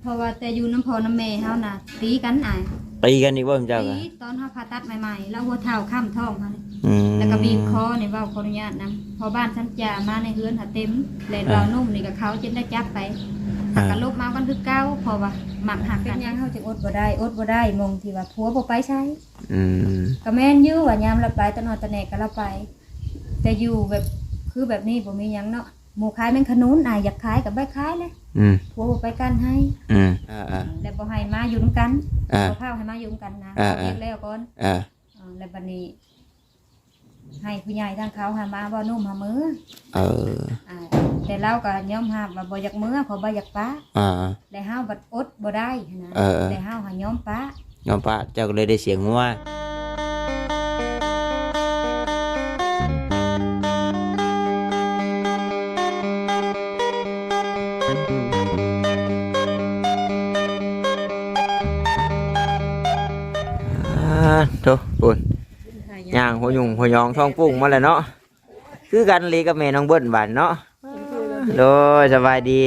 ราะว่าแต่อยู่น้ำพอน้ำแม่เฮาน่ะตีกันอ้าย ตีกันอีกบ่เจ้า ตี ก็ ตอนเฮาผ่าตัดใหม่ๆแล้วหัวเท้าข้ามท้องเฮา อืม แล้วก็บีบคอนี่เว้าขออนุญาตนํพอบ้านฉันจ่ามาในเฮือนหาเต็มแลนเว้านุ่มนี่ก็เขาจนได้จับไปหักกันลบมากันคือเก่าเพราะว่าหมักหักกันยังเฮาจึงอดบ่ได้มงที่ว่าผัวบ่ไปใช้ อืม ก็แม่นอยู่ว่ายามเราไปตะนอนตะแหนกก็เราไป แต่อยู่แบบคือแบบนี้บ่มีหยังเนาะหมู่ขายแม่งขนุนอ้ายอยากขายก็บ่ขายเลย อืม ผัวบ่ไปกันให้ แล้วบ่ให้มาอยู่นำกันบ่พาให้มาอยู่นำกันนะเฮ็ดแล้วก่อนแล้วบัดนี้ให้ผู้ใหญ่ทางเขาหามาบ่นุ่มหามือแต่เราก็ยอมรับว่าบ่อยากมือเพราะบ่อยากป้าแล้วเฮาบัดอดบ่ได้นะแล้วเฮาหายอมป้า น้องป้าเจ้าก็เลยได้เสียงงัวโธ่ปุ่นย่างหัวยุงหัวยองท้องปุ้งมาแล้วเนาะคือกันเลยกับแม่น้องเบิ้ลบานเนาะโดยสบายดี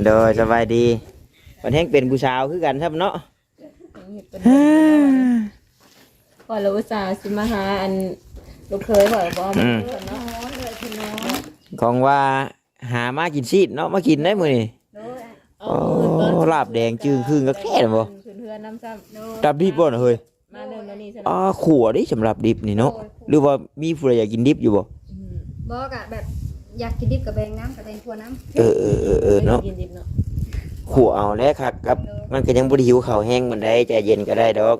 โดยสบายดีวันแห้งเป็นผู้สาวคือกันครับเนาะ ก่อนเราอุตส่าห์สิมาหาอันลูกเคยบ่อยบ่เนาะ ของว่าหามากินซีดเนาะมากินได้มื้อนี่โอ้ลาบแดงจืดครึ่งก็แค่บ่ เพื่อนน้ำซ้ำ ดับดิบบ่น่ะเฮ้ย มาเรื่องนี้ใช่ไหม ขัวดิสำหรับดิบนี่เนาะหรือว่ามีผู้ใดอยากกินดิบอยู่บ่ บ่กะแบบอยากกินดิบกับแบงน้ำกับแบงทั่วน้ำ เนาะขัวเอาแล้วครับครับมันก็ยังบ่ได้หิวข้าวแห้งมันได้ใจเย็นก็ได้ดอก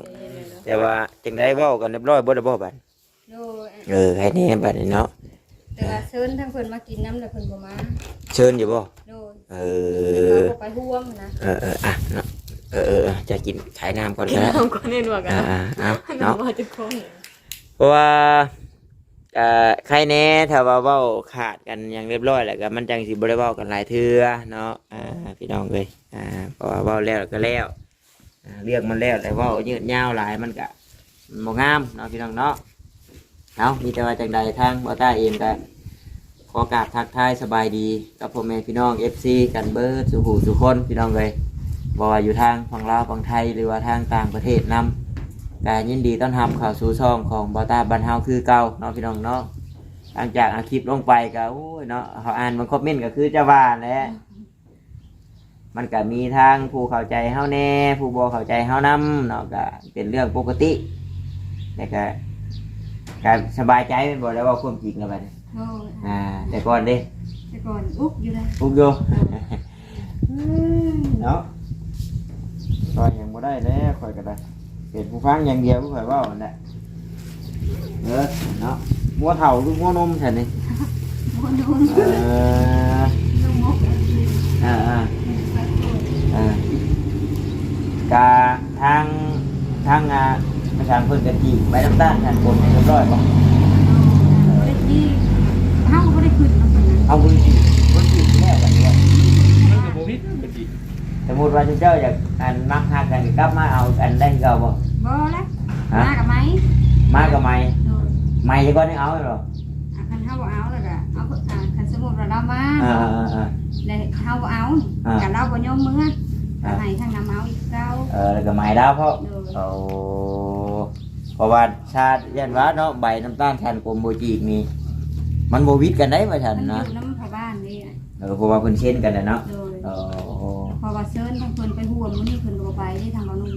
แต่ว่าจังได๋เว้ากันเรียบร้อยบ่ได้บ่บัดให้แน่บัดนี้เนาะ แต่ว่าเชิญทั้งเพิ่นมากินน้ำแล้วเพิ่นบ่มา เชิญอยู่บ่ โดน เขาไปห่วงนะ เนาะจะกินขายน้ำก่อน กิน นะ น้ำก่อนเล่นว่ากัน เนาะ ว่าจะคง เพราะว่าใครแน่ถ้าว่าเว้าขาดกันอย่างเรียบร้อยแล้วก็มันจังสิบ่ได้เว้ากันหลายเทื่อเนาะพี่น้องเอ้ยเพราะว่าเว้าแล้วก็แล้วเรื่องมันแล้วแต่เว้ายืดยาวหลายมันก็บ่งามเนาะพี่น้องเนาะเอามีแต่ว่าจังใดทางบ่ต้าเองก็ขอกราบทักทายสบายดีกับพ่อแม่พี่น้อง FC กันเบิดสุขุสุคนพี่น้องเอ้ยบ่ว่าอยู่ทางฝั่งลาวฝั่งไทยหรือว่าทางต่างประเทศนำการยินดีต้อนรับเข้าสู่ช่องของบอต้าบันเฮาคือเก่าเนาะพี่น้องเนาะหลังจากคลิปลงไปก็โอ้ยเนาะเขาอ่านบางคอมเมนต์ก็คือจะว่าแหละมันก็มีทางผู้เข้าใจเฮาแน่ผู้บ่เข้าใจเฮานำเนาะก็เป็นเรื่องปกติแต่ก็สบายใจไม่บ่ได้ว่าความจริงแล้วบัดนี้แต่ก่อนเด้ แต่ก่อนอุ๊บอยู่เลย ปุ๊บอยู่ เนาะคอยยังบ่ได้แล้วคอยก็ได้เป็นผู้ฟังอย่างเดียวผู้ข่อยเว้านั่นแหละเนาะมัวเฒ่าคือมัวนมฉันนี่ โมนุ่ม นุ่มมก กาทางประชาชนกันจีใบน้ำตาลทางคนเรียบร้อยป่ะ ได้ที่เฮาบ่ได้ขึ้นมาซั่นนะ เอาบุญจีแค่แบบนี้ มันก็บ่ผิดมันสิ สมมติว่าเจ้าอยากอันมักหักกันกลับมาเอาอันได้เก่าบ่ บ่แล้วมากับไหม มากับไม้ โดน ไม้จะก็ได้เอาหรอ คันเฮาบ่เอาแล้วก็เอาคันสมมุติว่าเรามาแล้วเฮาบ่เอาก็เราบ่ยอมมือก็ให้ทางน้ำเอาอีกเก่า แล้วก็ไม้ดาวเพราะ โดน เพราะว่าชาติยันว่าเนาะใบน้ำตาลแทนกลมโบจีกนี่มันโบวิดกันได้ป่ะฉัน มันอ นะ ยู่น้ำพ่อบ้านนี่ เพราะว่าเพิ่นเช่นกันนะเนาะ โดยพอว่าเชิญทางเพิ่นไปห่วงมื้อนี้เพิ่นบ่ไปที่ทางเรานุ่ม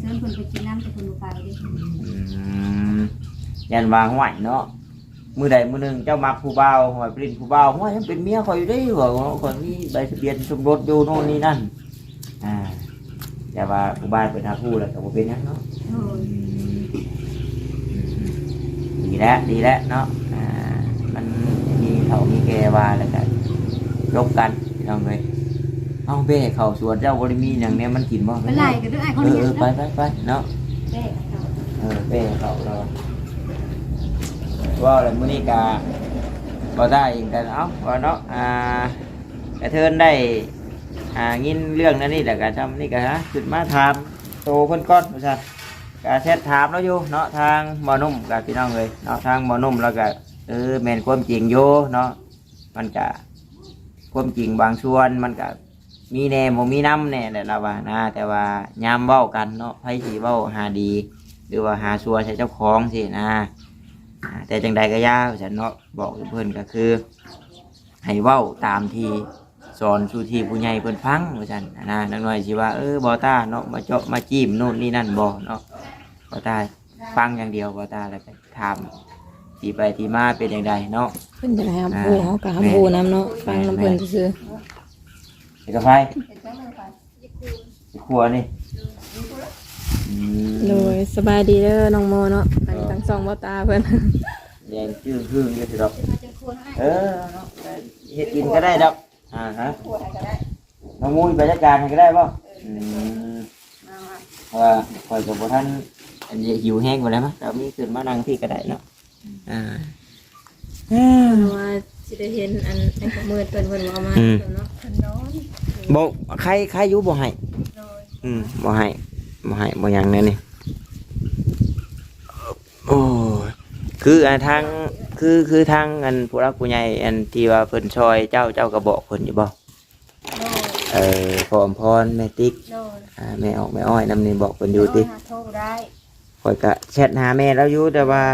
เชิญเพิ่นไปกินน้ำแต่เพิ่นบ่ไปเด้ ยันวางไหวเนาะมือใดมือหนึ่งเจ้ามักผู้เบาหอยปรินผู้เบาหัวยังเป็นเมียคอยอยู่ได้หัวคนนี้ใบทะเบียนสมรสอยู่โน่นนี่นั่นแต่ว่าผู้บ้านเป็นหาผู้แล้วแต่ว่าเป็นยังเนาะ โดย ดีแล้วเนาะมันมีเท่ามีแกว่าแล้วกันยกกันน้องเลยเอาเบ้เขาสวนเจ้าบริมีอย่างเนี้ยมันกินบ่ เป็นไรกันด้วยไอ้คนนี้ ไปเนาะ เด้เขา เบ้เขาเราว่าอะไรมื้อนี้กาบ่ได้อีกแต่เอ้าว่าเนาะกระเทินได้ยินเรื่องนั้นนี่แหละกะทำนี่กะขึ้นมาถามโตเพิ่นก้อนว่าซั่นกะแชทถามแล้วอยู่เนาะทางบ่นุ่มกะพี่น้องเลยเนาะทางบ่นุ่มแล้วก็แม่นความจริงอยู่เนาะมันกะความจริงบางส่วนมันกะ มีแหน่บ่มีน้ำแหน่แหละเราว่านะแต่ว่ายามเว้ากันเนาะไผสิเว้าหาดี หรือว่าหาชัวใช้เจ้าของสินะแต่จังใดก็ยาฉันเนาะบอกเพิ่นก็คือให้เว้าตามที่สอนสู่ที่ผู้ใหญ่เพิ่นฟังว่าซั่นนะนักน้อยสิว่าบ่ตาเนาะมาเจาะมาจิ้มโน่นนี่นั่นบ่เนาะบ่ตาฟังอย่างเดียวบ่ตาแล้วก็ถามที่ไปที่มาเป็นจังไดเนาะ เพิ่นจะให้รับผู้เฮาก็รับผู้นํเนาะฟังนํเพิ่นซื่อ เอกไฟครัวนี่ โดยสบายดีเด้อน้องโมเนาะอันนี้ทั้งสองบ่ตาเพิ่น แดงจื้อพึ่งอยู่สิดอกเนาะเฮ็ดกินก็ได้ดอกฮะน้องมูยไปจัดการให้ก็ได้ป่ะเพราะว่าคอยกับพวกท่านอันนี้หิวแห้งหมดแล้วมั้งเรามีขึ้นมานั่งที่ก็ได้เนาะว่าสิได้เห็นอันไอ้ขมือเพิ่นบ่เอามาเนาะ เพิ่นนอน บ่ใครอยู่บ่ให้ โดย บ่ให้บ่หยังแน่นี่โอ้คือทางคือทางอันผู้รักผู้ใหญ่อันที่ว่าเพิ่นช่วยเจ้าก็บอกเพิ่นอยู่บ่ โดย พออมพรแม่ติ๊ก โดย แม่ออกแม่อ้อยนำนี่บอกเพิ่นอยู่ติ โทรได้ ข่อยก็แชทหาแม่แล้วอยู่แต่ว่า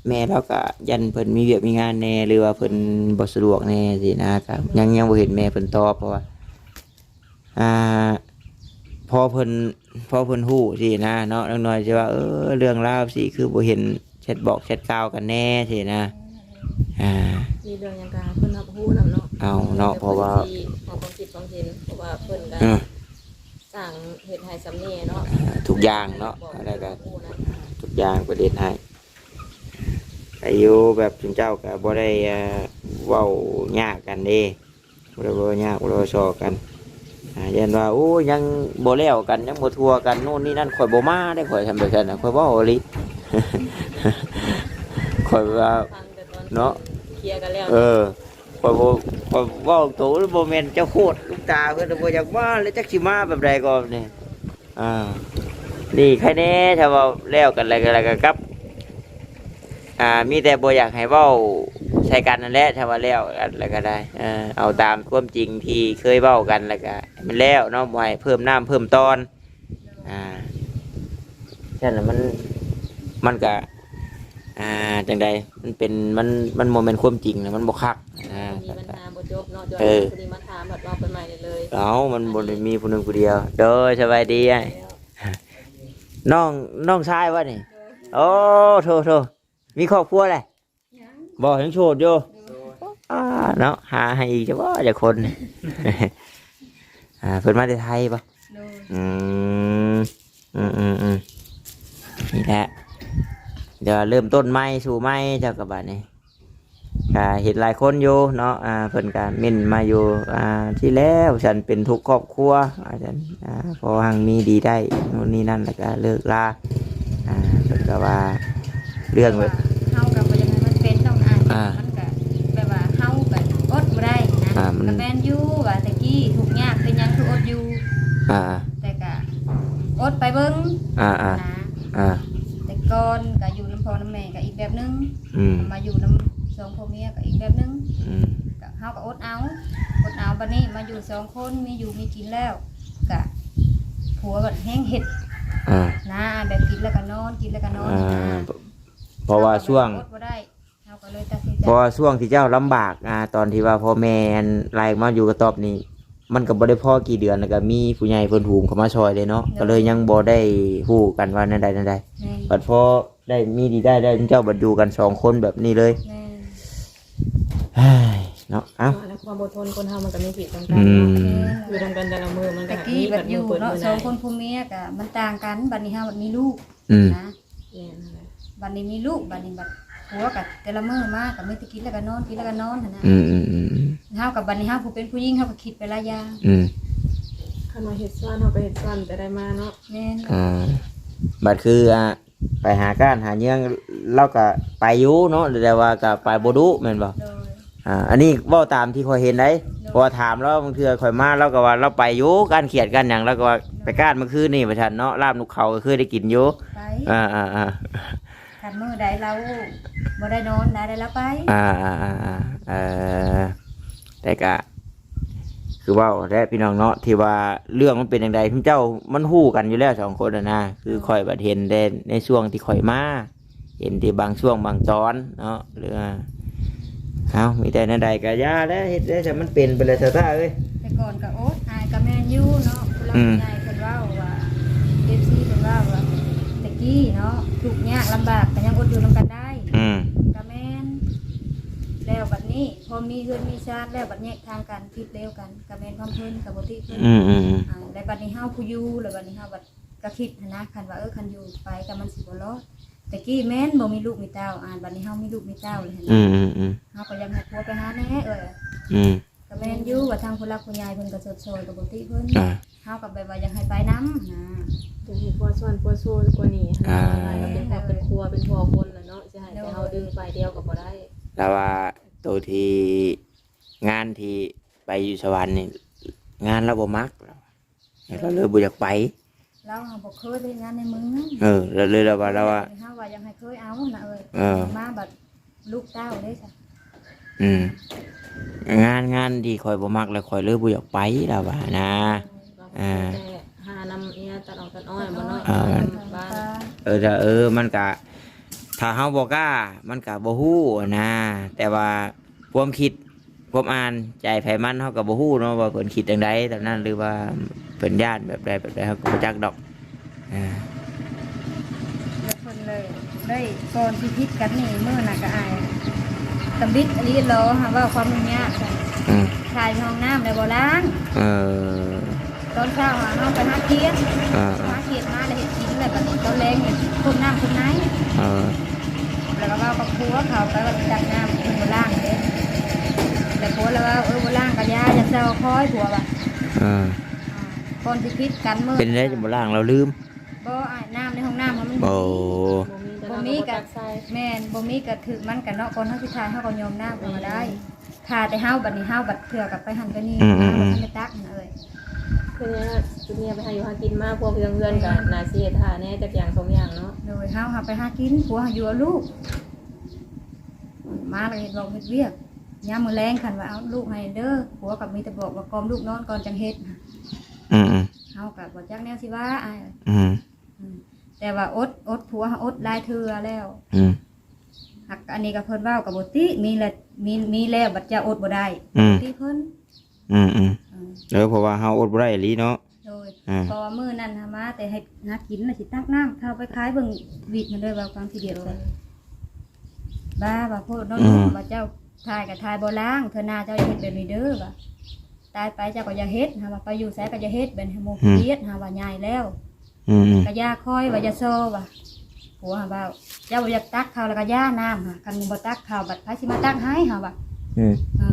แม่เราก็ยันเพิ่นมีเวียกมีงานแน่หรือว่าเพิ่นบ่สะดวกแน่สินะครับยังบ่เห็นแม่เพิ่นตอบเพราะว่าพอเพิ่นฮู้สินะเนาะน้อยๆสิว่าเรื่องราวสิคือบ่เห็นแชทบอกแชทกล่าวกันแน่สินะมีเรื่องหยังก็เพิ่นรับรู้นํเนาะ เอาเนาะเพราะว่า ของความคิดของเห็นเพราะว่าเพิ่นก็สร้างเฮ็ดให้สำเนียเนาะ ทุกอย่างเนาะอะไรก็ทุกอย่างประเด็นให้อายุแบบจุนเจ้าก็บ่ได้เว้ายากกันเด้บ่ได้เว้ายากบ่ได้ชอกันยันว่าโอ้ยังบ่แล้วกันยังบ่ทั่วกันโน่นนี่นั่นข่อยบ่มาได้ข่อยทำแบบนั้นน่ะข่อยเว้าอีหลี ข่อยว่า ฟังแต่ตอน เนาะ เคลียร์กันแล้ว ข่อยเว้าโตหรือบ่แม่นเจ้าโคตรลูกตาเพิ่นบ่อยากมาแล้วจักสิมาแบบใดก็นี่นี่ใครแน่ถ้าเว้าแล้วกันอะไรก็กับมีแต่บ่อยากให้เว้าใช้กันนั่นแหละถ้าว่าแล้วกันแล้วก็ได้เอาตามความจริงที่เคยเว้ากันแล้วก็มันแล้วเนาะบ่ให้เพิ่มน้ำเพิ่มตอนฉะนั้นมันก็จังใดมันเป็นมันบ่แม่นความจริงนะมันบ่คักมีปัญหาบ่จบเนาะย้อนคนนี้มาถามแบบว่าเพิ่นใหม่เลย มันบ่ได้มีผู้หนึงผู้เดียวเด้อสบายดีอ้ายน้องชายวะนี่โอ้โธ่มีครอบครัวแหละบ่ยังโสดอยู่เนาะหาให้อีกจะบ่จะคน เพิ่นมาจากไทยปะ โดย นี่แหละเดี๋ยวเริ่มต้นใหม่สู่ใหม่เจ้ากับบัดนี้เห็นหลายคนอยู่เนาะเพิ่นก็เม่นมาอยู่ที่แล้วฉันเป็นทุกครอบครัวฉันพอหังมีดีได้นู่นนี่นั่นแล้วก็เลิกลาเพิ่นก็ว่าเรื่องแบบ เฮากับบ่อยังให้มันเป็นต้องมันก็แบบว่าเฮาก็อดบ่ได้นะก็แม่นอยู่ว่าแต่กี้ทุกข์ยากเป็นหยังคืออดอยู่แต่ก็อดไปเบิ่งนะแต่ก่อนก็อยู่น้ำพ่อน้ำแม่ก็อีกแบบนึงมาอยู่น้ำสองพ่อเมียก็อีกแบบนึงก็เฮาก็อดเอาบัดนี้มาอยู่สองคนมีอยู่มีกินแล้วก็ผัวก็แห้งเห็ดนะแบบกินแล้วก็นอนกินแล้วก็นอนเพราะว่าช่วงที่เจ้าลำบากตอนที่ว่าพ่อแม่ไล่มาอยู่กระต๊อบนี่มันก็บ่ได้พอกี่เดือนแล้วก็มีผู้ใหญ่เพิ่นหูมเข้ามาช่วยเลยเนาะก็เลยยังบ่ได้ฮู้กันว่านั่นใดบัดพอได้มีดีได้เจ้าบัดอยู่กันสองคนแบบนี้เลยเนาะแล้วความอดทนคนเฮามันก็มีผิดต่างกันอยู่ต่างกันแต่ละมือมันก็มีแบบอยู่เนาะสองคนผู้เมียก็มันต่างกันบัดนี้เฮาบัดมีลูกนะบัดนี้มีลูกบัดนี้บัดผัวกับแต่ละมื้อมาก็มีแต่กินแล้วก็นอนกินแล้วก็นอนหั่นนะเฮากับบัดนี้เฮาผู้เป็นผู้หญิงเฮาก็คิดไปหลายอย่างคันว่าเฮ็ดซ่อนเฮาก็เฮ็ดซ่อนแต่ได้มาเนาะแม่นบัดคือไปหาก้านหาเยื่อเราก็ไปอยู่เนาะแต่ว่าก็ไปบ่ดุแม่นบ่อันนี้เว้าตามที่ข่อยเห็นได้พอถามแล้วบางเทื่อข่อยมาเราก็ว่าเราไปอยู่การเขียดกันหยังแล้วก็ว่าไปก้านเมื่อคืนนี่ว่าซั่นเนาะลาบนกเขาก็เคยได้กินอยู่คันมื้อใดเราบ่ได้นอนได้แล้วไปแต่ก็ คือเว่าและพี่น้องเนาะที่ว่าเรื่องมันเป็นอย่างไรพี่เจ้ามันฮู้กันอยู่แล้วสองคนนะคือข่อยบัดเห็นได้ในช่วงที่ข่อยมาเห็นที่บางช่วงบางตอนเนาะหรือว่าเอามีแต่นั่นใดก็ย่าแล้วเฮ็ดได้แต่มันเป็นไปเลยซะเอ้ย แต่ก่อนก็โอ๊ตอายก็แม่นอยู่เนาะผู้หลักผู้ใหญ่เพิ่นเว้าว่า FC เพิ่นเว้าว่าตะกี้เนาะทุกข์ยากลำบากก็ยังอดอยู่นํกันได้ อืม ก็แม่นแล้วบัดนี้พอมีเฮือนมีชาติแล้วบัดแยกทางกันผิดเร็วกันก็แม่นความเพิ่นก็บ่ติเพิ่น อืมอืม แล้วบัดนี้เฮาผู้อยู่แล้วบัดนี้เฮาบัดก็คิดหั้นนะคันว่าคันอยู่ไปก็มันสิบ่รอดแต่กี้แม่นบ่มีลูกมีเต้าบัดนี้เฮามีลูกมีเต้าเลยหั่น อื นะ มอืมอืม เฮาก็ยังให้ผัวไปหาแหน่อืม ก็แม่นอยู่ว่าทางผู้หลักผู้ใหญ่เพิ่นก็สดซอยก็บ่ติเพิ่น อ่า เฮาก็แบบว่าอยากให้ไปนำนะ จะเห็นพัวส่วนพัวสู้กว่านี้ก็เป็นแบบเป็นครัวเป็นพัวคนน่ะเนาะจะให้แต่เฮาดึงไปเดียวก็บ่ได้ แล้วว่าตัวที่งานที่ไปอยู่สวรรค์นี่งานเราบ่มักเราเลยบ่อยากไป เราเฮาบ่เคยไปงานในเมือง เราเลยเราว่า เฮาว่าอยากให้เคยเอานะมาบัดลูกเต้าได้จ้ะ อืมงานที่คอยบ่มักแล้วคอยเลยบ่อยากไปแล้วว่านะแต่หานำเอียตัดออกตัดอ้อยบ่น้อยบ้าน มันก็ถ้าเฮาบ่กล้ามันก็บ่ฮู้นะแต่ว่าความคิดความอ่านใจไผมันเฮาก็บ่ฮู้เนาะว่าเพิ่นคิดจังไดแบบนั้นหรือว่าเพิ่นย่านแบบใดเฮาก็บ่จักดอกแล้วเพิ่นเลยได้ก่อนที่พิษกันนี่มื้อน่ะก็อายตำบิดอันนี้รอหาว่าความยุ่งยากจ้ะ ถ่ายห้องน้ำในบ่ล้างตอนเช้าเฮาไปหาเขียดมาแล้วเฮ็ดกินแล้วบัดนี้ตอนแลงนี่คุมน้ำคุมไหนแล้วก็ว่ากับผัวเขาไปว่าจักน้ำคุมบ่ล้างเด้แล้วผัวแล้วว่าบ่ล้างก็อย่าเซาคอยผัวว่าก่อนสิพิษกันมื้อเป็นได้จะบ่ล้างเราลืมบ่อาบน้ำในห้องน้ำมันบ่มีก็แม่นบ่มีก็ถึกมันก็เนาะก่อนเฮาสิถ่ายเฮาก็ยอมน้ำก็ได้ค่ะแต่เฮาบัดนี้เฮาบัดเถื่อกับไปหันไปนี่ไม่ตักนะคือเนี่ยไปหาอยู่หากินมาพวกเพื่อนๆกับนาซีท่าแน่จากอย่างสองอย่างเนาะโดยเฮาไปหากินผัวอยู่ลูกมาเลยบอกเฮ็ดเวียกยามมื้อแลงคันว่าเอาลูกให้เด้อผัวกับมีแต่บอกว่ากอมลูกนอนก่อนจังเฮ็ดเฮาก็บ่จักแนวสิว่าแต่ว่าอดผัวอดหลายเทื่อแล้วหักอันนี้ก็เพิ่นเว้ากับบ่ติมีแล้วบัดจะอดบ่ได้ติเพิ่นเพราะว่าเฮาอดบ่ได้อีหลีเนาะโดยเพราะว่ามื้อนั้นหามาแต่ให้หากินน่ะสิตักน้ำเข้าไปขายเบิ่งวิดมันเลยว่าฟังทีเดียวเลยบ้าว่าโพดน้องว่าเจ้าทายกับทายบ่ล้างเธอหน้าเจ้าอย่าเฮ็ดแบบนี้เด้อว่าตายไปเจ้าก็อย่าเฮ็ดหาว่าไปอยู่ไสก็อย่าเฮ็ดเป็นให้หมู่เฮ็ดหาว่าใหญ่แล้วก็อย่าคอยว่าอย่าโซว่าผัวหาว่าเจ้าบ่อยากตักข้าวแล้วก็ย่าน้ำค่ะคันบ่ตักข้าวบัดไผสิมาตักให้หาว่า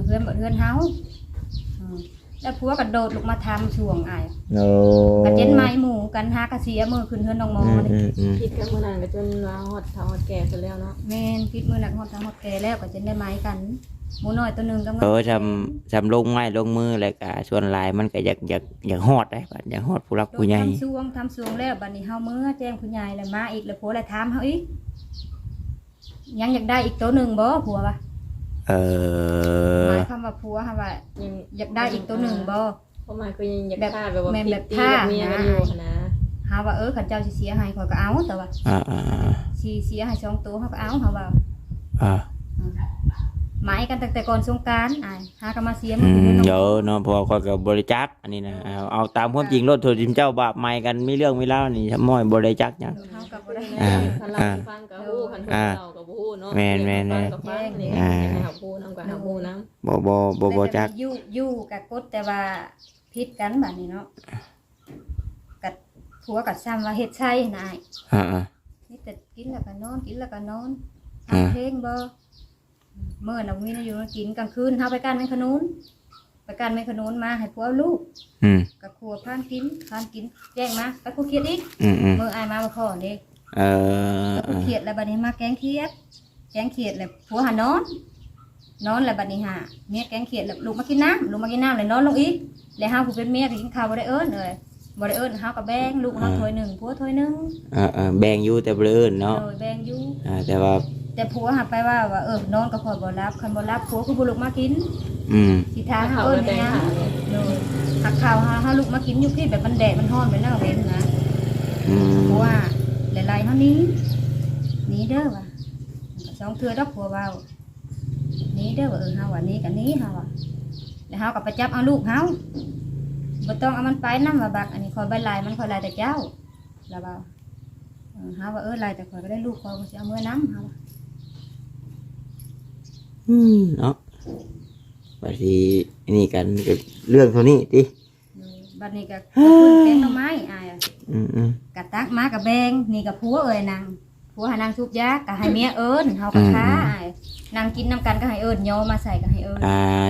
เฮือนบ่เฮือนเฮาแล้วผัวก็โดดลงมาทำช่วงอ้ายก็เจ็นไม้หมู่กันหากระเสียมือขึ้นเฮือนน้องมอนี่คิดกันมื้อนั้นก็จนว่าฮอดเฒ่าฮอดแก่ซะแล้วเนาะแม่นคิดมื้อนั้นฮอดเฒ่าฮอดแก่แล้วก็เจ็นได้ไม้กันหมูน้อยตัวนึงก็ทำลงไม้ลงมือแล้วก็ส่วนหลายมันก็อยากฮอดได้บัดอยากฮอดผู้รักผู้ใหญ่ทำช่วงแล้วบัดนี้เฮามื้อแจ้งผู้ใหญ่แล้วมาอีกแล้วผัวแล้วถามเฮาอีกยังอยากได้อีกตัวนึงบ่ผัวว่าหมายความว่าผัวว่าอยากได้อีกตัวหนึ่งบ่เพราะหมายคือยังอยากฆ่าแบบว่าแบบท่าเมียกันอยู่นะหาว่าขันเจ้าสิเสียให้ข่อยก็เอาแต่ว่าสิเสียให้2ตัวเฮาก็เอาเฮาว่าหมายกันตั้งแต่ก่อนสงกรานต์หาก็มาเสียมื้อเดี๋ยวเนาะพอข่อยก็บริจาคอันนี้นะเอาตามความจริงรถโทษทีมเจ้าบาปใหม่กันมีเรื่องมีราวนี่ม้อยบริจาคหยังเฮาก็บ่ได้คันเราฟังก็ฮู้คันเราก็บ่ฮู้เนาะแม่นให้เฮาฮู้นำก็เฮาฮู้นำบ่จักอยู่กับกฎแต่ว่าผิดกันบัดนี้เนาะกับผัวกับซ้ำว่าเฮ็ดใช่นายนี่แต่กินแล้วก็นอนกินแล้วก็นอนเพลงบ่เมื่อน่ะมีน่ะอยู่กินกลางคืนเฮาไปกันแม่ขนุนมาให้ผัวลูกกับครัวพานกินแจ้งมาไปกูเขียดอีกเมื่ออายมาบ่พอเด้กูเขียดแล้วบัดนี้มาแกงเขียดแล้วผัวหานอนแล้วบัดนี้หาเมียแกงเขียดแล้วลูกมากินน้ำแล้วนอนลงอีกแล้วเฮาผู้เป็นเมียก็กินข้าวบ่ได้เอิ้นเลยบ่ได้เอิ้นเฮาก็แบ่งลูกเฮาถ้วยนึงผัวถ้วยนึงแบ่งอยู่แต่บ่ได้เอิ้นเนาะแบ่งอยู่แต่ผัวหาไปว่านอนก็ข่อยบ่รับคันบ่รับผัวคือบ่ลุกมากินสิทาเฮาเอิ้นหยัง โดยหักข้าวเฮาลูกมากินอยู่พี่แบบมันแดดมันร้อนไปแล้วเว้นนะเพราะว่าหลายๆเฮานี้หนีเด้อว่ะสองเทื่อดอกผัวเว้าหนีเด้อว่าเฮาว่าหนีกันนี้เฮาว่าแล้วเฮาก็ไปจับเอาลูกเฮาบ่ต้องเอามันไปนำว่าบักอันนี้คอยใบลายมันคอยลายแต่เจ้าแล้วเว้าเฮาว่าลายแต่คอยก็ได้ลูกคอยก็สิเอามื้อนํเฮา เนาะบางทีนี่กันเรื่องเท่านี้ติ บัดนี้ก็คุณแกงหน่อไม้อายกะตักมากับแบงนี่กับผัวนางผัวให้นางทุบยาก็ให้เมียเอิ้นเฮาก็ค้าอายนางกินน้ำกันก็ให้เอิ้นโยมาใส่ก็ให้เอิ้น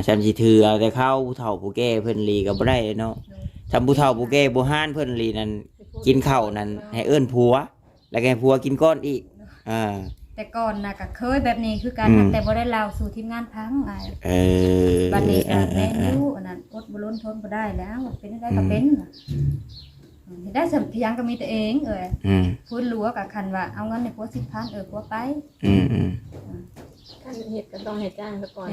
ฉันสิถือเอาแต่ข้าวผู้เฒ่าผู้แก่เพิ่นลีก็บ่ได้เนาะทำผู้เฒ่าผู้แก่บ่ฮ้านเพิ่นลีนั่นกินข้าวนั่นให้เอิ้นผัวแล้วก็ให้ผัวกินก้อนอีกแต่ก่อนน่ะก็เคยแบบนี้คือกันแต่บ่ได้เล่าสู่ทีมงานพังอายบัดนี้ก็แม่อยู่อันนั้นอดบ่ล้นทนบ่ได้แล้วเป็นได้ก็เป็นได้สมเพียงก็มีตัวเองพูดลัวกับคันว่าเอาเงินในผัว10,000ผัวไปคันเฮ็ดก็ต้องให้จ้างซะก่อน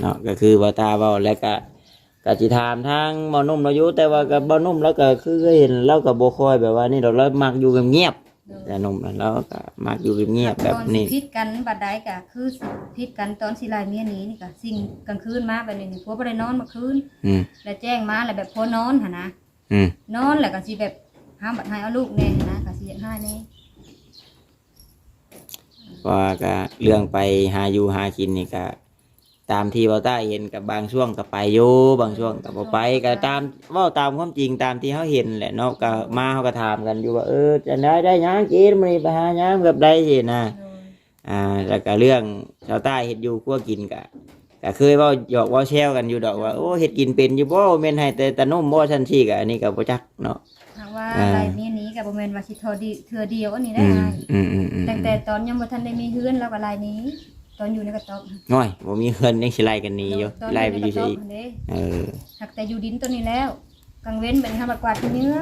เนาะก็คือบ่ตาเว้าแล้วก็สิถามทางบ่นุ่มเราอยู่แต่ว่ากับบ่นุ่มแล้วก็คือเห็นเราก็บ่ค่อยแบบว่านี่เรามักอยู่เงียบแต่นุ่มแล้วก็มักอยู่เงียบแบบนี้พิษกันบัดใดก็คือพิษกันตอนสิไล่เมียหนีนี่ก็สิ่งกลางคืนมาแบบนี้ผัวบ่ได้นอนเมื่อคืนแล้วแจ้งมาแล้วแบบผัวนอนหั่นนะนอนแล้วก็สิแบบห้ามบัดให้เอาลูกแน่นะก็สิให้แน่ว่าก็เรื่องไปหาอยู่หากินนี่ก็ตามที่เบาต้าเห็นกับบางช่วงก็ไปอยู่บางช่วงก็บ่ไปก็ตามว่าตามความจริงตามที่เขาเห็นแหละเนาะก็มาเขาก็ถามกันอยู่ว่าจะได้หยังกินมื้อนี้ไปหาหยังแบบใดสินะแล้วก็เรื่องชาวใต้เฮ็ดอยู่คั่วกินก็เคยเว้าหยอกเว้าแซวกันอยู่ดอกว่าโอ้เฮ็ดกินเป็นอยู่บ่แม่นให้แต่ตะนุ่มบ่ซั่นซี่ก็อันนี้ก็บ่จักเนาะว่าอะไรนี้ก็บ่แม่นว่าสิเทื่อเดียวอันนี้ได้ตั้งแต่ตอนยังบ่ทันได้มีเฮือนแล้วก็ลายนี้ตอนอยู่ในกระต๊อบน้อยบ่มีเฮือนยังสิไล่กันหนีอยู่ไล่ไปอยู่ซิหักแต่อยู่ดินตัวนี้แล้วกลางเว้นเป็นทำบัดกวาดขี้เหงื่อ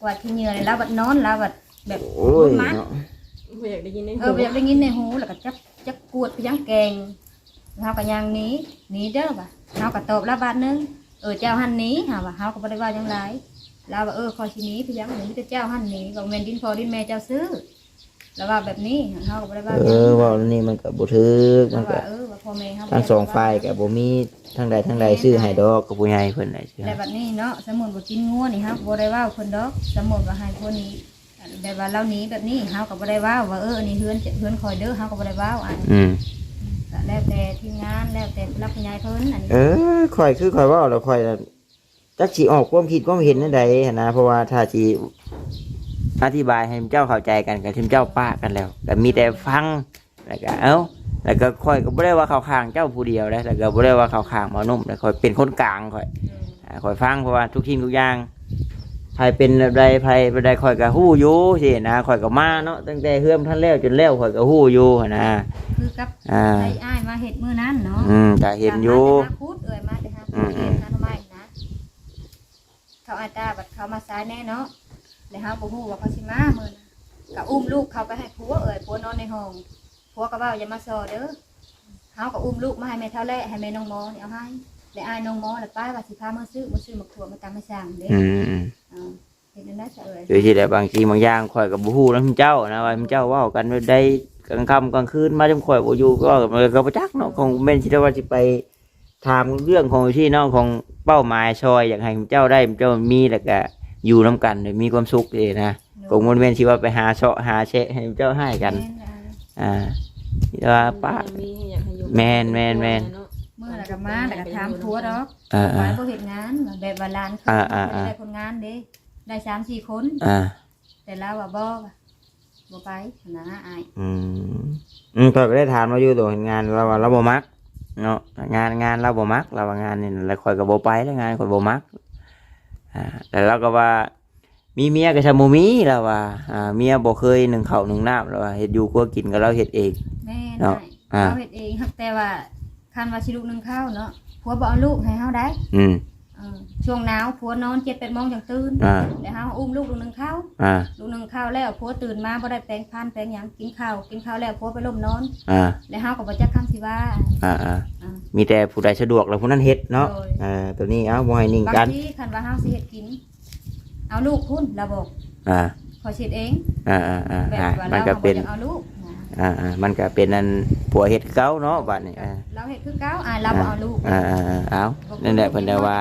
กวาดขี้เหงื่อแล้วบัดนอนแล้วบัดแบบมัดบ่อยากได้ยินในหูบ่อยากได้ยินในหูแล้วก็จับกวดไปยังแกงเฮาก็ย่างหนีเด้อว่ะเฮาก็ตอบแล้วบาทนึงเจ้าหั่นหนีหาว่าเฮาก็บ่ได้ว่าจังไดแล้วว่าคอยสิหนีไปยังมีแต่เจ้าหั่นหนีก็แม่นดินพ่อดินแม่เจ้าซื้อแล้วว่าแบบนี้เฮาก็บ่ได้ว่าว่านี่มันก็บ่ถูกมันก็ว่าพ่อแม่เฮาทั้งสองฝ่ายก็บ่มีทั้งใดซื้อให้ดอกกับผู้ใหญ่เพิ่นได้แต่บัดนี้เนาะสมมุติว่ากินงัวนี่เฮาบ่ได้ว่าเพิ่นดอกสมมุติว่าให้คนนี้แบบว่าเราหนีแบบนี้เฮาก็บ่ได้ว่าอันนี้เฮือนคอยเด้อเฮาก็บ่ได้ว่าก็แล้วแต่ทีมงานแล้วแต่ผู้รับผู้ใหญ่เพิ่นอันนี้ค่อยคือค่อยเว้าแล้วค่อยจักสิออกความคิดความเห็นนั่นใดนะเพราะว่าถ้าสิอธิบายให้เจ้าเข้าใจกันกับทีมเจ้าป้ากันแล้วก็มีแต่ฟังแล้วก็แล้วก็ค่อยก็บ่ได้ว่าเข้าข้างเจ้าผู้เดียวแล้วก็บ่ได้ว่าเข้าข้างหมอนุ่มแล้วค่อยเป็นคนกลางค่อยฟังเพราะว่าทุกทีทุกอย่างไผเป็นแบบใดไผแบบใดค่อยก็ฮู้อยู่สินะค่อยก็มาเนาะตั้งแต่เฮือมท่านแล้วจนแล้วค่อยก็ฮู้อยู่นะคือกับไอ้มาเฮ็ดมื้อนั้นเนาะก็เห็นอยู่พูดมาแต่ฮะเฮ็ดทำไมนะเขาอาจจะบัดเขามาซ้ายแน่เนาะแล้วเฮาบ่ฮู้ว่าเขาสิมามื้อน่ะก็อุ้มลูกเขาไปให้ผัวนอนในห้องผัวก็เว้าอย่ามาซอเด้อเฮาก็อุ้มลูกมาให้แม่เฒ่าแลให้แม่น้องหมอนี่เอาให้แล้วอ้ายน้องหมอแล้วป้ายว่าสิพามาซื้อมาถั่วมาตามมาสั่งเด้เฮ็ดนั่นซะคือสิได้บางทีบางอย่างข่อยก็บ่ฮู้นำเจ้านะว่าเจ้าเว้ากันได้กลางค่ำกลางคืนมาจนข่อยบ่อยู่ก็บ่จักเนาะคงแม่นสิได้ว่าสิไปถามเรื่องของที่น้องของเป้าหมายซอยอยากให้เจ้าได้เจ้ามีแล้วก็อยู่น้ำกันมีความสุขดีนะกงมนเวียนชีว่าไปหาเชาะหาเชะให้เจ้าให้กันว่าป้าแมนเมื่อไหร่ก็มาแล้วก็ถามผัวดอกไปเขาเห็นงานแบบว่าร้านได้คนงานเด้ได้3-4 คนแต่แล้วว่าบ่ไปนะอายก็ได้ถามมาอยู่ตัวงานเราบ่มักเนาะงานเราบ่มักเราว่างานนี่แล้วคอยก็บ่ไปแล้วงานคอยบ่มักแต่เราก็ว่ามีเมียกับชาโมมีแล้วว่าเมียบ่เคย1ข้าว1น้ำแล้วว่าเฮ็ดอยู่คั่วกินก็เราเฮ็ดเองเนาะเราเฮ็ดเองแต่ว่าคันว่าสิลูก1ข้าวเนาะผัวบ่เอาลูกให้เฮาได้ ช่วงหนาวผัวนอน7-8 โมงจังตื่นแล้วเฮาอุ้มลูกนึงเข้าลูกนึงเข้าแล้วผัวตื่นมาบ่ได้แปรงฟันแปรงหยังกินข้าวแล้วผัวไปล่มนอนแล้วเฮาก็บ่จักคำสิว่ามีแต่ผู้ใดสะดวกแล้วผู้นั้นเฮ็ดเนาะตัวนี้เอาบ่ให้นิ่งกันบางทีคันว่าเฮาสิเฮ็ดกินเอาลูกพุ่นเราบอกขอเช็ดเองมันก็เป็นเอาลูกมันก็เป็นนั่นผัวเฮ็ดเก่าเนาะบัดนี้เราเฮ็ดคือเก่าเราบ่เอาลูกเอานั่นแหละเพิ่นได้ว่า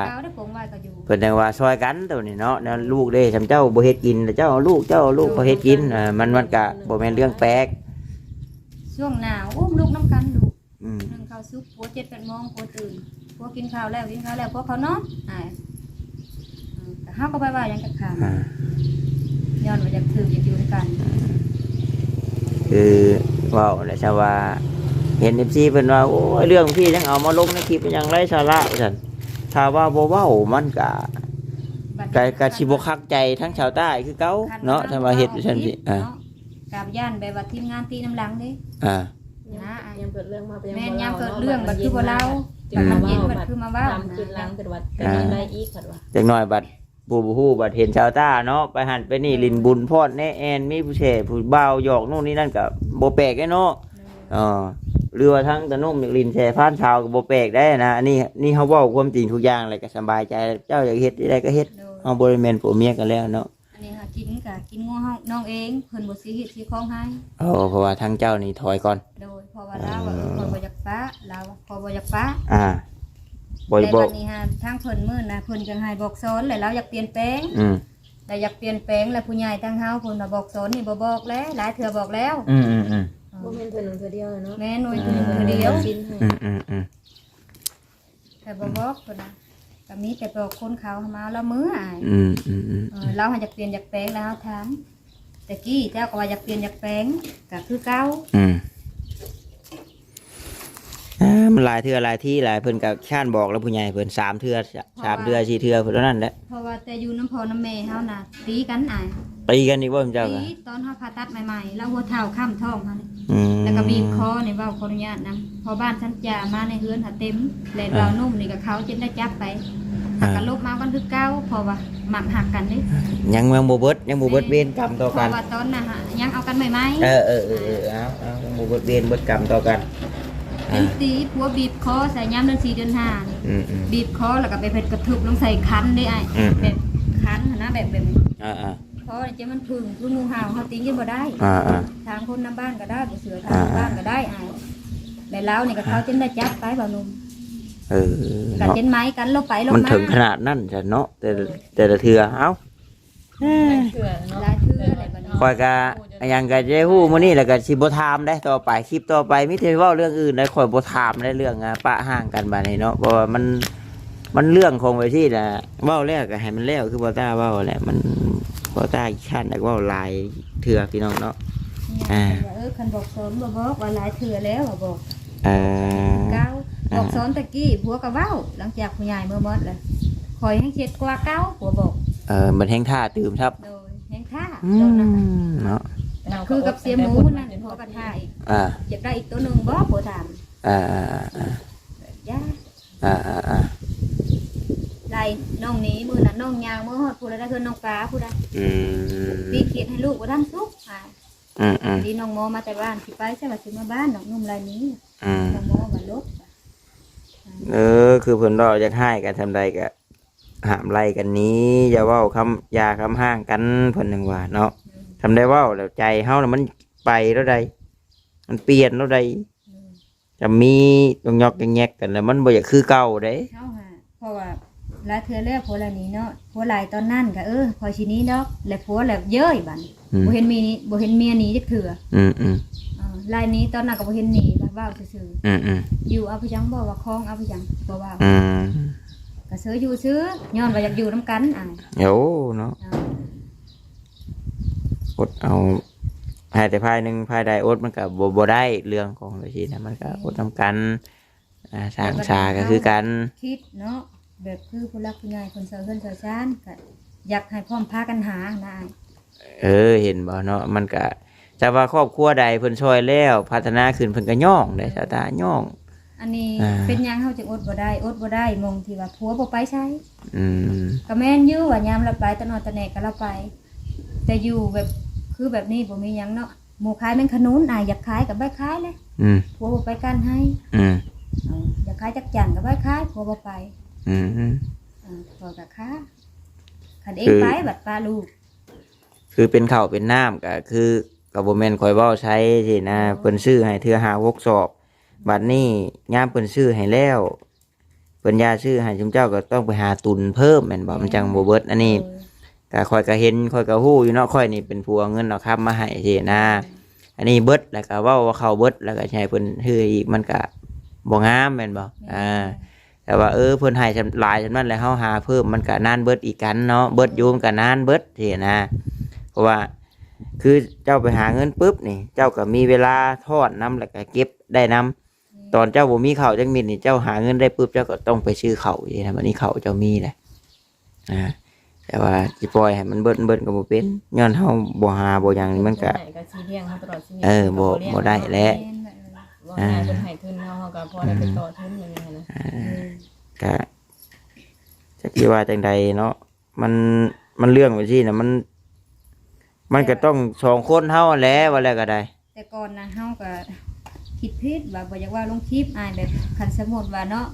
เพิ่นได้ว่าซอยกันตัวนี้เนาะแล้วลูกเด้จำเจ้าบ่เฮ็ดกินเจ้าเอาลูกบ่เฮ็ดกินมันก็บ่แม่นเรื่องแปลกช่วงหนาวอุ้มลูกน้ำกันลูกนึงข้าวซุปผัว7-8 โมงผัวตื่นผัวกินข้าวแล้วผัวเขานอนเฮาก็ไปว่าหยังกับข้าวย้อนว่าอยากถืออยากอยู่กันคือว้าวแหละชาวว่าเห็น FC เพิ่นว่าโอ้ยเรื่องพี่ยังเอามาลงในคลิปยังไร้สาระซั่นถ้าว่าบ่เว้ามันก็สิบ่คักใจทั้งชาวใต้คือเก่าเนาะถ้าว่าเฮ็ดซั่นสิกับย่านแบบว่าทีมงานตีน้ำหลังเด้ยามเกิดเรื่องมาแม่นยามเกิดเรื่องบัดคือบ่เล่าบัดมันเย็นบัดคือมาเว้าขึ้นหลังเป็นวัดเป็นได้อีกบัดว่าจักหน่อยบัดผู้ฮู้บัดเห็นชาวต้าเนาะไปหันไปนี่ลินบุญพอดแน่แอนมีผู้แช่ผู้บ่าวหยอกนู่นนี่นั่นก็บ่แปลกเนาะเรือทั้งตะนุ่มลินแช่พานชาวก็บ่แปลกได้นะอันนี้เฮาเว้าความจริงทุกอย่างเลยก็สบายใจเจ้าอยากเฮ็ดได้ก็เฮ็ดเฮาบ่ได้แม่นผัวเมียกันแล้วเนาะอันนี้หากินก็กินงัวเฮาน้องเองเพิ่นบ่สิเฮ็ดสิของให้เพราะว่าทางเจ้านี่ถอยก่อนโดยเพราะว่าเราบ่อยากฟ้าเราพอบ่อยากฟ้าบ่อยบอกนี่ฮะทางเพิ่นมื้อนะเพิ่นจังให้บอกสอนแล้วเราอยากเปลี่ยนแปลงแต่อยากเปลี่ยนแปลงแล้วผู้ใหญ่ทางเฮาเพิ่นน่ะบอกสอนนี่บ่บอกแล้วหลายเทื่อบอกแล้วบ่แม่นเพิ่นเทื่อเดียวเนาะแม่นหน่วยเทื่อเดียวแต่บ่บอกเพิ่นน่ะก็มีแต่บอกคนเขามาแล้วมื้อเราอยากเปลี่ยนอยากแปลงแล้วเฮาถามแต่กี้เจ้าก็ว่าอยากเปลี่ยนอยากแปลงก็คือเก่ามันหลายเทื่อหลายที่หลายเพิ่นก็ข้านบอกแล้วผู้ใหญ่เพิ่น3 เทื่อ3 เทื่อ4 เทื่อเพิ่นเท่านั้นแหละเพราะว่าแต่อยู่น้ำพ่อน้ำแม่เฮาน่ะตีกันตีกันอีกบ่เจ้าก็ตีตอนเฮาผ่าตัดใหม่ๆแล้วหัวเท้าค้ำท้องเฮานี่แล้วก็บีบคอนี่เว้าขออนุญาตนำพอบ้านฉันจ่ามาในเฮือนหาเต็มแล้วเรานุ่มนี่ก็เขาจนได้จับไปหักกันลบมาวันคือเก่าเพราะว่ามักหักกันนี่ยังบ่เบิดเวรกรรมต่อกันเพราะว่าตอนน่ะยังเอากันใหม่ๆเอายังบ่เบิดเวรเบิดกรรมต่อกันเป็นตีผัวบีบคอใส่ย้ำเดือน4 เดือน5บีบคอแล้วก็ไปเผ็ดกระทุบลงใส่คันได้แบบคันนะแบบเพราะจะมันพึ่งคืองูเห่าเขาตีกินบ่ได้ทางคนน้ำบ้านก็ได้เสือทางบ้านก็ได้แบบแล้วนี่ก็เขาจนได้จับไปบ่นุ่มกันเจนไม้กันลบไปลบมามันถึงขนาดนั้นจ้ะเนาะแต่ละเทื่อเอ้าคอยกะอย่างกะเจ้าฮู้มื้อนี้แล้วก็สิบ่ถามได้ต่อไปคลิปต่อไปมีแต่เว้าเรื่องอื่นได้คอยบ่ถามได้เรื่องปะห่างกันบัดนี้เนาะเพราะว่ามันเรื่องของไว้ที่น่ะเว้าแล้วก็ให้มันแล้วคือบ่ต้าเว้าแหละมันบ่ต้าอีกขั้นแล้วเว้าหลายเทื่อพี่น้องเนาะคันบอกสอนบ่บอกว่าหลายเทื่อแล้วบอกเก้าบอกสอนตะกี้ผัวก็เว้าหลังจากผู้ใหญ่เมื่อหมดแล้วคอยให้เช็ดกว่าเก้าผัวบอกมันแห้งท่าตื่มครับแห้งท่าเนาะคือกับเสียหมูนั่นพอกระท่าอีกอยากได้อีกตัวหนึ่งบ่ผัวถามย่าได้น้องนี้มือนั้นน้องยางมือหอดผู้ใดได้คือน้องปลาผู้ใดตีเขียดให้ลูกว่าทำซุปดีน้องโมมาแต่บ้านสิไปใช่ไหมสิมาบ้านน้องนุ่มลายนี้น้องโมมาลดคือเพิ่นเราจะให้กันทำใดก็ห้ามไล่กันนี้อย่าเว้าอย่าคำห้างกันเพิ่นนึงว่าเนาะทำได้เว้าแล้วใจเฮาน่ะมันไปแล้วใดมันเปลี่ยนแล้วใดจะมีต้องยอกแยกกันแล้วมันบ่อยากคือเก่าเด้เพราะว่าลาเทือแล้วผัวลายนี้เนาะผัวลายตอนนั้นก็พอชีนี้เนาะแล้วผัวแล้วเย้ยบัดบ่เห็นเมียนี้จักเถื่อลายนี้ตอนนั้นก็บ่เห็นหนีว่าซื่ออยู่เอาไปจังบ่ว่าคล้องเอาไปจังบ่ว่าก็ซื้ออยู่ซื้อย้อนว่าอยากอยู่น้ำกันเนาะอดเอาให้แต่ภายหนึ่งภายใดอดมันก็บ่ได้เรื่องของแบบนี้นะมันก็อดน้ำกันสร้างชาก็คือกันคิดเนาะแบบคือผู้รักผู้ใหญ่คนเสือเพื่อนเสือชานก็อยากให้พร้อมพากันหาได้เห็นบ่เนาะมันก็จะว่าครอบครัวใดเพิ่นช่วยแล้วพัฒนาขึ้นเพิ่นก็ย่องได้ชะตาย่อง อันนี้เป็นหยังเฮาจึงอดบ่ได้มองที่ว่าผัวบ่ไปใช้ก็แม่นอยู่ว่ายามเราไปตะนอนตะแหนกก็เราไปแต่อยู่แบบคือแบบนี้บ่มีหยังเนาะหมู่ขายแม่งขนุนอยากขายก็ไปขายเลยผัวบ่ไปกันให้อยากขายจักจั่นก็ไปขายผัวบ่ไปผัวก็ค้าคันเองไปบัดปลาลูกคือเป็นข้าวเป็นน้ำก็คือก็บ่แม่นข่อยเว้าใช้สินะเพิ่นซื้อให้เทื่อ5 6 สอบบัดนี้ยามเพิ่นซื้อให้แล้วเพิ่นยาซื้อให้จุมเจ้าก็ต้องไปหาตุนเพิ่มแม่นบ่มันจังบ่เบิดอันนี้ก็ข่อยก็เห็นข่อยก็ฮู้อยู่เนาะข่อยนี่เป็นผู้เอาเงินเอาคำมาให้สินะอันนี้เบิดแล้วก็เว้าว่าเขาเบิดแล้วก็ให้เพิ่นฮืออีกมันก็บ่งามแม่นบ่แต่ว่าเพิ่นให้หลายจำนั้นแล้วเฮาหาเพิ่มมันก็นานเบิดอีกกันเนาะเบิดอยู่มันก็นานเบิดสินะเพราะว่าคือเจ้าไปหาเงินปุ๊บนี่เจ้าก็มีเวลาทอดน้ำแล้วก็เก็บได้น้ำตอนเจ้าบ่มีข้าวจังมิดนี่เจ้าหาเงินได้ปุ๊บเจ้าก็ต้องไปซื้อข้าวอย่างนี้นะวันนี้ข้าวเจ้ามีแหละแต่ว่าสิปล่อยให้มันเบิดก็บ่เป็นย้อนเฮาบ่หาบ่หยังนี่มันก็สิเลี้ยงเฮาตลอดชีวิตบ่ได้แล้วว่าง่ายเพิ่นให้ทุนเฮาก็พอได้ไปต่อทุนอย่างนี้นะก็จักสิว่าจังใดเนาะมันเรื่องว่าซี่น่ะมันก็ต้อง2 คนเฮาแหละว่าแล้วก็ได้แต่ก่อนนะเฮาก็คิดผิดว่าบ่อยากว่าลงคลิปแบบคันสมมุติว่าเนาะ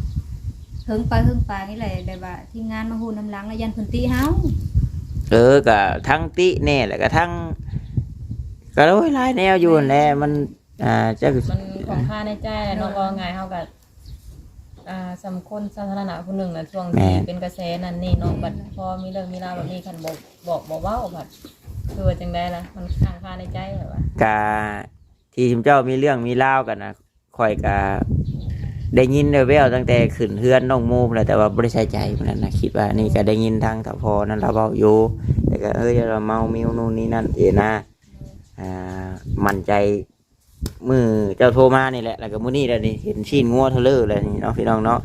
เฮิงไปนี่แหละแบบว่าทีมงานมาฮู้น้ำหลังแล้วยันเพิ่นติเฮาก็ทั้งติแน่แล้วก็ทั้งก็โอ้ยหลายแนวอยู่แหละมันจักมันของค่าในใจเนาะว่าง่ายเฮาก็สำคนสาธารณะผู้หนึ่งน่ะช่วงที่เป็นกระแสนั่นนี่เนาะบัดพอมีเรื่องมีราวแบบนี้คันบอกบ่เว้าบัดคือว่าจังได๋ล่ะมันค้างคาในใจแบบว่ากะที่เจ้ามีเรื่องมีราวกันนะข่อยกะได้ยินได้แววตั้งแต่ขึ้นเฮือนน้องมูแล้วแต่ว่าบ่ได้ใส่ใจมันนั้นนะคิดว่านี่ก็ได้ยินทางถ้าพอนั้นเราเว้าอยู่แต่ก็เราเมามิวนู่นนี่นั่นนะมั่นใจมือเจ้าโทรมานี่แหละแล้วก็มื้อนี้แล้วนี่เห็นชิ้นงัวเทเลอร์เลยนี่เนาะพี่น้องเนาะ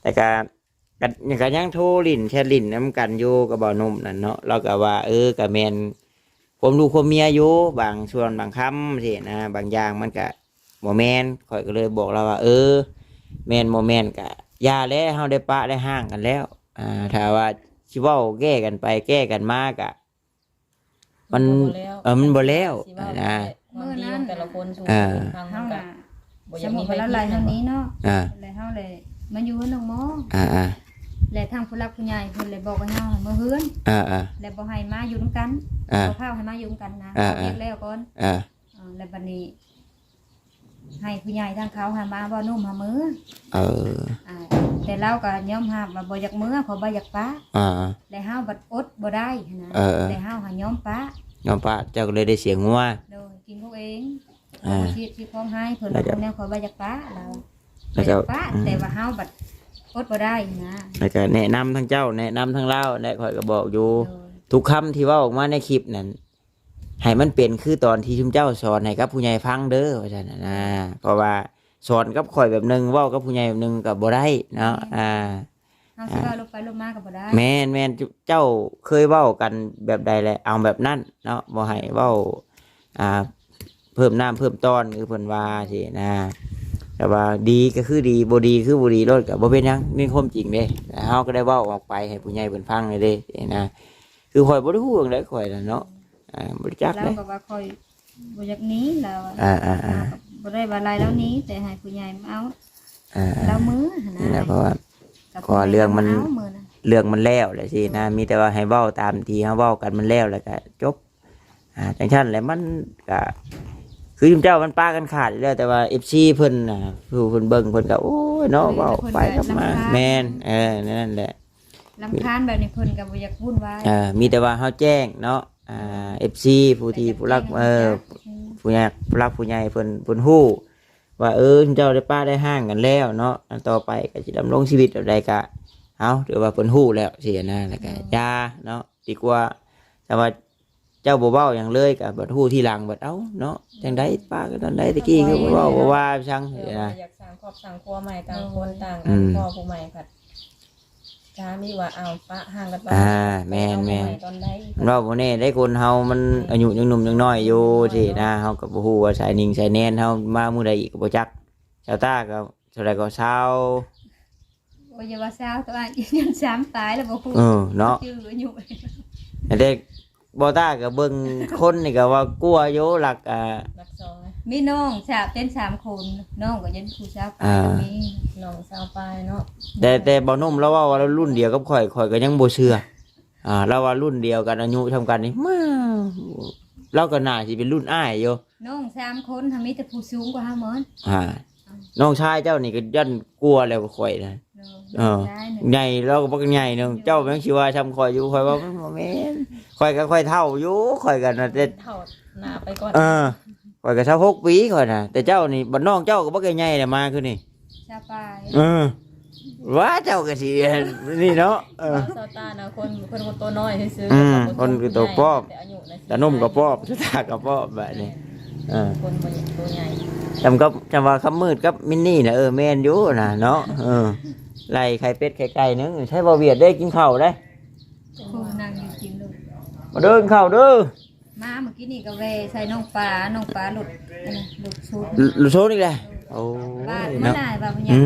แต่ก็ยังโทรลิ้นแค่ลิ้นน้ำกันอยู่กับบ่าวนุ่มนั่นเนาะเราก็ว่าก็แม่นผมดูความเมียอยู่บางส่วนบางคำสินะบางอย่างมันก็บ่แม่นข่อยก็เลยบอกเราว่าแม่นบ่แม่นก็อย่าแล้วเฮาได้ปะได้ห่างกันแล้วถ้าว่าสิเว้าแก้กันไปแก้กันมาก็มันบ่แล้วนะเมื่อนั้นแต่ละคนสู่ทางก็บ่อยากมีละลายทางนี้เนาะแล้วเฮาเลยมันอยู่กับน้องหมอและทางผู้รักผู้ใหญ่เพิ่นเลยบอกว่าเฮามาเฮือนแล้วบ่ให้มาอยู่นำกันบ่พาให้มาอยู่นำกันนะเรียกแล้วก่อนแล้วบัดนี้ให้ผู้ใหญ่ทางเขาหามาบ่นุ่มหามือแต่เราก็ยอมรับว่าบ่อยากมือเพราะบ่อยากป้าแล้วเฮาบัดอดบ่ได้นะแล้วเฮาหายอมป้าเจ้าก็เลยได้เสียงงัวโดยกินพวกเองที่พ้องให้เพิ่นแนวขอบ่อยากป้าเราป้าแต่ว่าเฮาบัดอดบ่ได้นะแล้วก็แนะนำทั้งเจ้าแนะนำทั้งเราและข่อยก็บอกอยู่ทุกคำที่เว้าออกมาในคลิปนั้นให้มันเป็นคือตอนที่ชุมเจ้าสอนให้กับผู้ใหญ่ฟังเด้อว่าซั่นนะเพราะว่าสอนกับข่อยแบบนึงเว้ากับผู้ใหญ่แบบนึงก็บ่ได้เนาะเฮาสิว่าลงไปลงมาก็บ่ได้แม่นเจ้าเคยเว้ากันแบบใดแหละเอาแบบนั้นเนาะบ่ให้เว้าเพิ่มน้ำเพิ่มตอนคือเพิ่นว่าสินะแต่ว่าดีก็คือดีบ่ดีคือบ่ดีรถก็บ่เป็นหยังนี่ความจริงเด้เฮาก็ได้เว้าออกไปให้ผู้ใหญ่เพิ่นฟังเลยเด้นะคือข่อยบ่ได้ฮู้จังได๋ข่อยน่ะเนาะบ่รู้จักเลยเราก็ว่าข่อยบ่อยากหนีแล้วบ่ได้ว่าลายแล้วนี้แต่ให้ผู้ใหญ่มาเอาแล้วมือนะเพราะว่าก็เรื่องมันแล้วแหละสินะมีแต่ว่าให้เว้าตามที่เฮาเว้ากันมันแล้วแล้วก็จบจังซั่นแหละมันก็คือจุมเจ้ามันป้ากันขาดแล้วแต่ว่า FC เพิ่นน่ะผู้เพิ่นเบิ่งเพิ่นก็โอ้ยเนาะเว้าไปกลับมาแม่นนั่นแหละรำคาญแบบนี้เพิ่นก็บ่อยากวุ่นวายมีแต่ว่าเฮาแจ้งเนาะFC ผู้ที่ผู้รักผู้ใหญ่ผู้รักผู้ใหญ่เพิ่นฮู้ว่าเจ้าได้ป้าได้ห้างกันแล้วเนาะอันต่อไปก็สิดำรงชีวิตแบบใดก็เอาถือว่าเพิ่นฮู้แล้วสินะแล้วก็ยาเนาะดีกว่าแต่ว่าเจ้าบ่เว้าหยังเลยก็บัดฮู้ทีหลังบัดเนาะจังได๋ป้าก็ตอนใดตะกี้ก็บ่เว้าบ่ว่าจังนะอยากสร้างครอบสร้างครัวใหม่ต่างคนต่างพ่อผู้ใหม่ผัดจ้ามีว่าเอาปะห่างกันไปแม่นเราบ่แน่ได้คนเฮามันอายุยังหนุ่มยังน้อยอยู่สินะเฮาก็บ่ฮู้ว่าสายนิ่งสายแน่นเฮามามื้อใดอีกก็บ่จัก ชาวต้าก็เท่าไหร่ก็เช้า โอ้ยอย่าว่าเศร้าตัวยัน3ตายแล้วบ่ฮู้ เนาะ ชื่ออายุ เด็กบ่ต้าก็เบิ่งคนนี่ก็ว่ากลัวอยู่หลักรักสองนะ มีน้องชาเป็น3คนน้องก็ยันผู้สาวมี น้องสาวปลายเนาะ แต่บ่นุ่มแล้วว่าเรารุ่นเดียวกับข่อยก็ยังบ่เชื่อเราว่ารุ่นเดียวกันอายุทำกันนี่มาเราก็น่าสิเป็นรุ่นอ้ายอยู่ น้อง3คนทำมีแต่ผู้สูงกว่า5หมอน น้องชายเจ้านี่ก็ยันกลัวแล้วก็ข่อยนะใหญ่เราก็บ่ใหญ่เนาะเจ้าแม่งสิว่าทำข่อยอยู่ข่อยว่ามันบ่แม่นข่อยก็ข่อยเฒ่าอยู่ข่อยก็น่ะแต่ เท่าหน้าไปก่อน ข่อยก็26 ปีข่อยน่ะแต่เจ้านี่บ่น้องเจ้าก็บ่ใหญ่น่ะมาคือนี่ ชาปาย ว่าเจ้าก็สินี่เนาะซาตานะคนตัวน้อยซื้อ คนคือตัวป้อม แต่อายุนะ ตานุ่มก็ป้อมตาก็ป้อมแบบนี้คนตัวใหญ่ จำว่าคำมืดกับมินนี่นะแม่นอยู่นะเนาะไล่ไข่เป็ดไข่ไก่นึงใช้บ่เวียดได้กินข้าวได้ คนนั่งอยู่กินลูก มาเดินข้าวเด้อ มาเมื่อกี้นี่ก็เวใส่น้องปลาหลุดชุด ลูกโซนี่แหละโอ้ บ้าน ย ไม่ เนาะ ได้บ้านมันยัง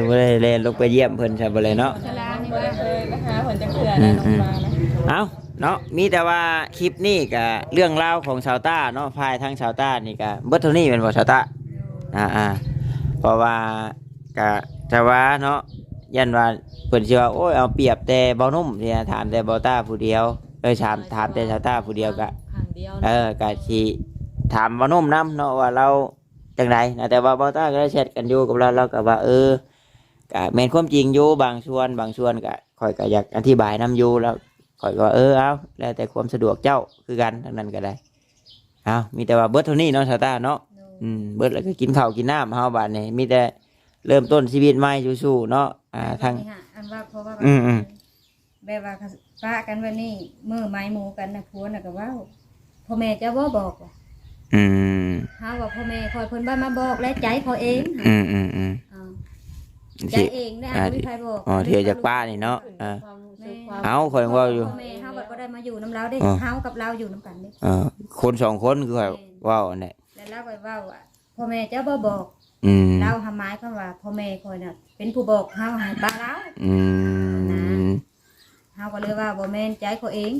บ่ได้แล่นลงไปเยี่ยมเพิ่นใช่บ่เลยเนาะ ชลานี่ บ่ ว่า ได้เคยนะคะผลจะเกลือนะน้องปลานะ เอาเนาะมีแต่ว่าคลิปนี้ก็เรื่องราวของชาวต้าเนาะพายทางชาวต้านี่ก็เบิดเท่านี้เป็นบ่ชาวต้าเพราะว่าก็จะว่าเนาะยันว่าเพิ่นสิว่าโอ้ยเอาเปรียบแต่เบานุ่มเนี่ยถามแต่เบาต้าผู้เดียวถามแต่ชาวต้าผู้เดียวก็ ข้างเดียว ก็สิถามเบานุ่มนํเนาะว่าเราจังไดนะแต่ว่าเบาต้าก็ได้แชทกันอยู่กับเราก็ว่าก็แม่นความจริงอยู่บางส่วนก็ค่อยก็อยากอธิบายนํอยู่แล้วข่อยก็เอาแล้วแต่ความสะดวกเจ้าคือกันทั้งนั้นก็ได้เอามีแต่ว่าเบิดเท่านี้เนาะชาวต้าเนาะเบิดแล้วก็กินข้าวกินน้ำเฮาบาดนี้มีแต่เริ่มต้นชีวิตใหม่สู้ๆเนาะทาง อันว่าเพราะว่าแบบว่าป้ากันวันนี้มือไม้หมูกันนะพัวน่ะก็ว่าพ่อแม่จะบ่บอกว่าเฮาว่าพ่อแม่คอยเพิ่นบ้านมาบอกและใจเขาเองใจเองได้ไม่ใครบอก เที่ยวจากป้านี่เนาะเอาข่อยว่าอยู่ พ่อแม่เฮาก็ได้มาอยู่น้ำเราได้เฮากับเราอยู่น้ำกันนี่ คนสองคนคือข่อยว่าอันนี้ แล้วเราไปว่าพ่อแม่เจ้าบ่บอกเราทำไมก็ว่าพ่อแม่คอยน่ะเป็นผู้บอกเฮาให้ป้าเราเฮาก็เลยว่าบ่แม่นใจเขาเอง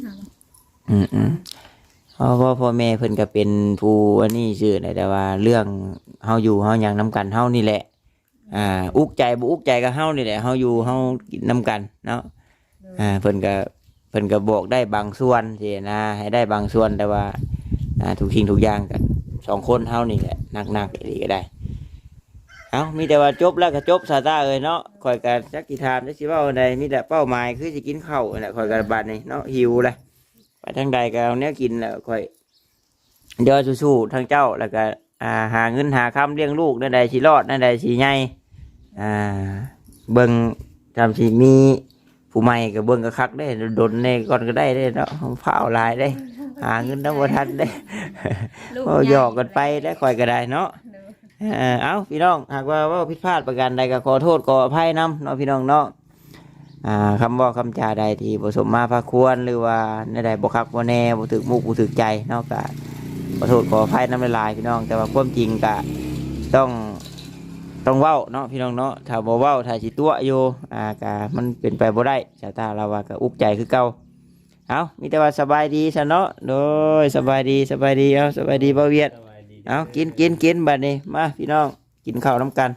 เฮาเพราะว่าพ่อแม่เพิ่นก็เป็นผู้อันนี้ชื่อแต่ว่าเรื่องเฮาอยู่เฮาหยังนํกันเฮานี่แหละอุกใจบ่อุกใจก็เฮานี่แหละเฮาอยู่เฮากินนํกันเนาะเพิ่นก็บอกได้บางส่วนสินะให้ได้บางส่วนแต่ว่าทุกสิ่งทุกอย่างกันสองคนเฮานี่แหละหนักๆอีกก็ได้เอามีแต่ว่าจบแล้วก็จบซาตาเอ้ยเนาะข่อยก็จักสิถามจักสิเว้าอันใดมีแต่เป้าหมายคือสิกินข้าวนั่นแหละข่อยก็บัดนี้เนาะหิวเลยไปทางใดก็เอาแนวกินแล้วข่อยเดี๋ยวสู้ๆทางเจ้าแล้วก็หาเงินหาคำเลี้ยงลูกนั่นใดสิรอดนั่นใดสิใหญ่เบิ่งทำสิมีผู้ใหม่ก็เบิ่งก็คักได้ดนในก่อนก็ได้เนาะเผาลายได้หาเงินน้ำบ่ทันได้หยอกกันไปได้ข่อยก็ได้เนาะเอาพี่น้องหากว่าผิดพลาดประการใดก็ขอโทษขออภัยนำเนาะพี่น้องเนาะคำบอกคำจาใดที่ผสมมาพาควรหรือว่าในใดบ่คักบ่แน่บ่ถึกมุกบ่ถึกใจเนาะก็ขอโทษขออภัยนำหลายๆพี่น้องแต่ว่าความจริงก็ต้องเว้าเนาะพี่น้องเนาะถ้าบ่เว้าถ้าสิตัวอยู่ก็มันเป็นไปบ่ได้ชาวตาเราว่าก็อุกใจคือเก่าเอามีแต่ว่าสบายดีซะเนาะโดยสบายดีเอาสบายดีบ่เวียดเอากินบัดนี้มาพี่น้องกินข้าวน้ำกัน